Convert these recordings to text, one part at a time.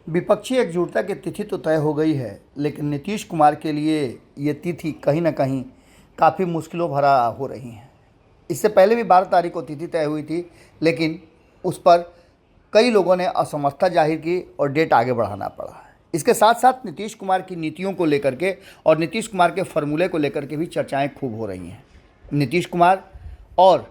विपक्षी एकजुटता की तिथि तो तय हो गई है, लेकिन नीतीश कुमार के लिए ये तिथि कहीं ना कहीं काफ़ी मुश्किलों भरा हो रही है। इससे पहले भी 12 तारीख को तिथि तय हुई थी, लेकिन उस पर कई लोगों ने असमर्थता जाहिर की और डेट आगे बढ़ाना पड़ा है। इसके साथ साथ नीतीश कुमार की नीतियों को लेकर के और नीतीश कुमार के फॉर्मूले को लेकर के भी चर्चाएं खूब हो रही हैं। नीतीश कुमार और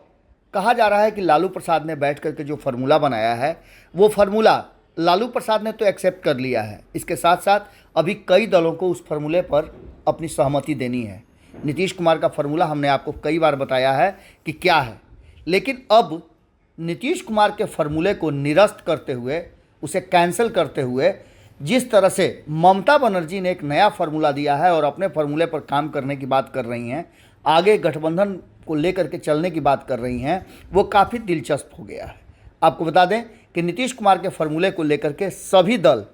कहा जा रहा है कि लालू प्रसाद ने बैठ करके जो फार्मूला बनाया है, वो फार्मूला लालू प्रसाद ने तो एक्सेप्ट कर लिया है। इसके साथ साथ अभी कई दलों को उस फार्मूले पर अपनी सहमति देनी है। नीतीश कुमार का फार्मूला हमने आपको कई बार बताया है कि क्या है, लेकिन अब नीतीश कुमार के फार्मूले को निरस्त करते हुए, उसे कैंसिल करते हुए, जिस तरह से ममता बनर्जी ने एक नया फार्मूला दिया है और अपने फार्मूले पर काम करने की बात कर रही हैं, आगे गठबंधन को लेकर के चलने की बात कर रही हैं, वो काफ़ी दिलचस्प हो गया है। आपको बता दें कि नीतीश कुमार के फार्मूले को लेकर के सभी दल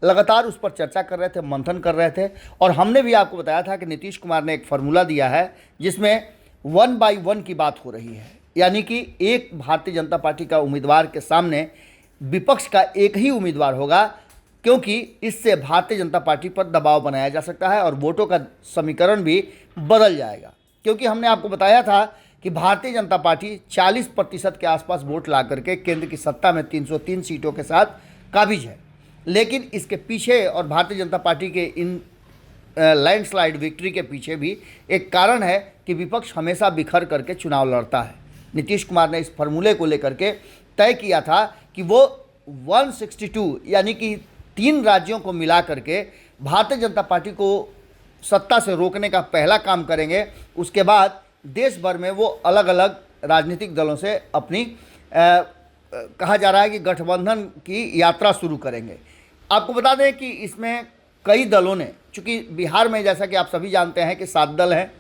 लगातार उस पर चर्चा कर रहे थे, मंथन कर रहे थे, और हमने भी आपको बताया था कि नीतीश कुमार ने एक फार्मूला दिया है जिसमें 1 बाई 1 की बात हो रही है, यानी कि एक भारतीय जनता पार्टी का उम्मीदवार के सामने विपक्ष का एक ही उम्मीदवार होगा, क्योंकि इससे भारतीय जनता पार्टी पर दबाव बनाया जा सकता है और वोटों का समीकरण भी बदल जाएगा। क्योंकि हमने आपको बताया था कि भारतीय जनता पार्टी 40% के आसपास वोट ला करके केंद्र की सत्ता में 303 सीटों के साथ काबिज है, लेकिन इसके पीछे और भारतीय जनता पार्टी के इन लैंडस्लाइड विक्ट्री के पीछे भी एक कारण है कि विपक्ष हमेशा बिखर करके चुनाव लड़ता है। नीतीश कुमार ने इस फार्मूले को लेकर के तय किया था कि वो 162 यानी कि 3 राज्यों को मिला करके भारतीय जनता पार्टी को सत्ता से रोकने का पहला काम करेंगे। उसके बाद देश भर में वो अलग अलग राजनीतिक दलों से अपनी कहा जा रहा है कि गठबंधन की यात्रा शुरू करेंगे। आपको बता दें कि इसमें कई दलों ने, चूँकि बिहार में जैसा कि आप सभी जानते हैं कि 7 दल हैं,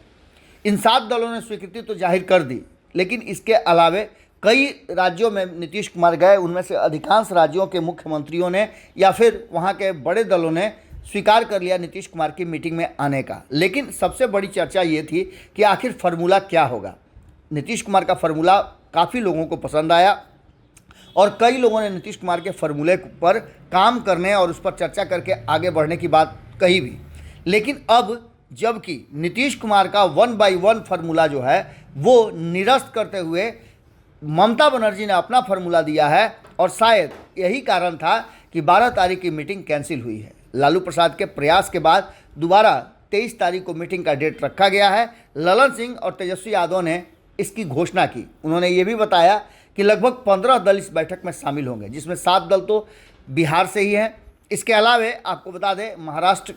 इन 7 दलों ने स्वीकृति तो जाहिर कर दी, लेकिन इसके अलावे कई राज्यों में नीतीश कुमार गए, उनमें से अधिकांश राज्यों के मुख्यमंत्रियों ने या फिर वहाँ के बड़े दलों ने स्वीकार कर लिया नीतीश कुमार की मीटिंग में आने का। लेकिन सबसे बड़ी चर्चा ये थी कि आखिर फार्मूला क्या होगा। नीतीश कुमार का फार्मूला काफ़ी लोगों को पसंद आया और कई लोगों ने नीतीश कुमार के फार्मूले पर काम करने और उस पर चर्चा करके आगे बढ़ने की बात कही भी। लेकिन अब जबकि नीतीश कुमार का 1 बाई 1 फार्मूला जो है वो निरस्त करते हुए ममता बनर्जी ने अपना फार्मूला दिया है, और शायद यही कारण था कि 12 तारीख की मीटिंग कैंसिल हुई है। लालू प्रसाद के प्रयास के बाद दोबारा 23 तारीख को मीटिंग का डेट रखा गया है। ललन सिंह और तेजस्वी यादव ने इसकी घोषणा की। उन्होंने ये भी बताया कि लगभग 15 दल इस बैठक में शामिल होंगे, जिसमें 7 दल तो बिहार से ही हैं। इसके अलावे आपको बता दें महाराष्ट्र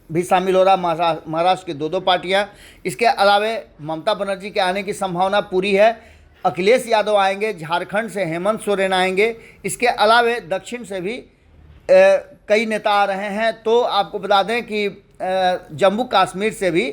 भी शामिल हो रहा, महाराष्ट्र की 2 पार्टियाँ। इसके अलावे ममता बनर्जी के आने की संभावना पूरी है। अखिलेश यादव आएंगे, झारखंड से हेमंत सोरेन आएंगे। इसके अलावे दक्षिण से भी कई नेता आ रहे हैं। तो आपको बता दें कि जम्मू कश्मीर से भी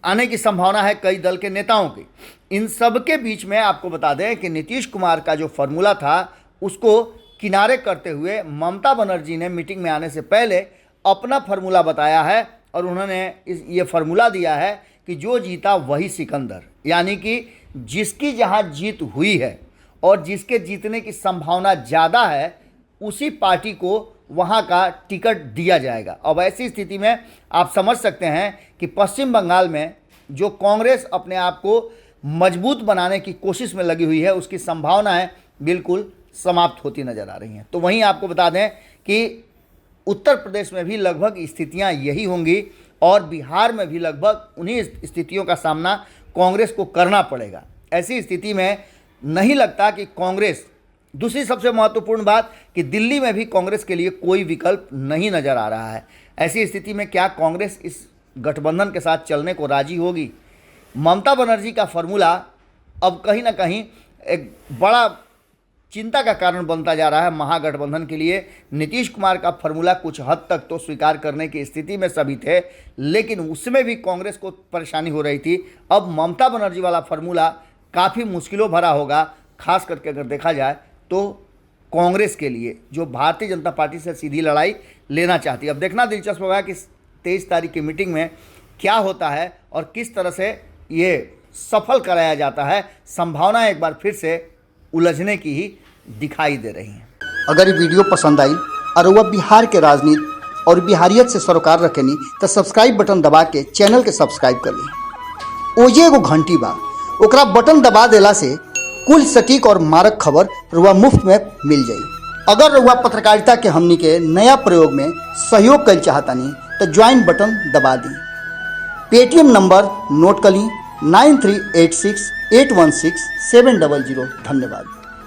आने की संभावना है कई दल के नेताओं की। इन सब के बीच में आपको बता दें कि नीतीश कुमार का जो फार्मूला था उसको किनारे करते हुए ममता बनर्जी ने मीटिंग में आने से पहले अपना फार्मूला बताया है, और उन्होंने ये फार्मूला दिया है कि जो जीता वही सिकंदर, यानी कि जिसकी जहां जीत हुई है और जिसके जीतने की संभावना ज़्यादा है उसी पार्टी को वहां का टिकट दिया जाएगा। अब ऐसी स्थिति में आप समझ सकते हैं कि पश्चिम बंगाल में जो कांग्रेस अपने आप को मजबूत बनाने की कोशिश में लगी हुई है, उसकी संभावनाएं बिल्कुल समाप्त होती नज़र आ रही हैं। तो वहीं आपको बता दें कि उत्तर प्रदेश में भी लगभग स्थितियां यही होंगी और बिहार में भी लगभग उन्हीं स्थितियों का सामना कांग्रेस को करना पड़ेगा। ऐसी स्थिति में नहीं लगता कि कांग्रेस, दूसरी सबसे महत्वपूर्ण बात कि दिल्ली में भी कांग्रेस के लिए कोई विकल्प नहीं नज़र आ रहा है। ऐसी स्थिति में क्या कांग्रेस इस गठबंधन के साथ चलने को राजी होगी? ममता बनर्जी का फार्मूला अब कहीं ना कहीं एक बड़ा चिंता का कारण बनता जा रहा है महागठबंधन के लिए। नीतीश कुमार का फार्मूला कुछ हद तक तो स्वीकार करने की स्थिति में सभी थे, लेकिन उसमें भी कांग्रेस को परेशानी हो रही थी। अब ममता बनर्जी वाला फार्मूला काफ़ी मुश्किलों भरा होगा, खास करके अगर देखा जाए तो कांग्रेस के लिए, जो भारतीय जनता पार्टी से सीधी लड़ाई लेना चाहती है। अब देखना दिलचस्प होगा कि 23 तारीख की मीटिंग में क्या होता है और किस तरह से ये सफल कराया जाता है। संभावना एक बार फिर से उलझने की ही दिखाई दे रही हैं। अगर ये वीडियो पसंद आई और वह बिहार के राजनीति और बिहारियत से सरोकार रखेनी तो सब्सक्राइब बटन दबा के चैनल के सब्सक्राइब कर ली। ओजे एगो घंटी बा, ओकरा बटन दबा देला से कुल सटीक और मारक खबर रुआ मुफ्त में मिल जाई। अगर रुआ पत्रकारिता के हमनी के नया प्रयोग में सहयोग कर चाहतानी तो ज्वाइन बटन दबा दी। पेटीएम नंबर नोट कर ली 9386816700। धन्यवाद।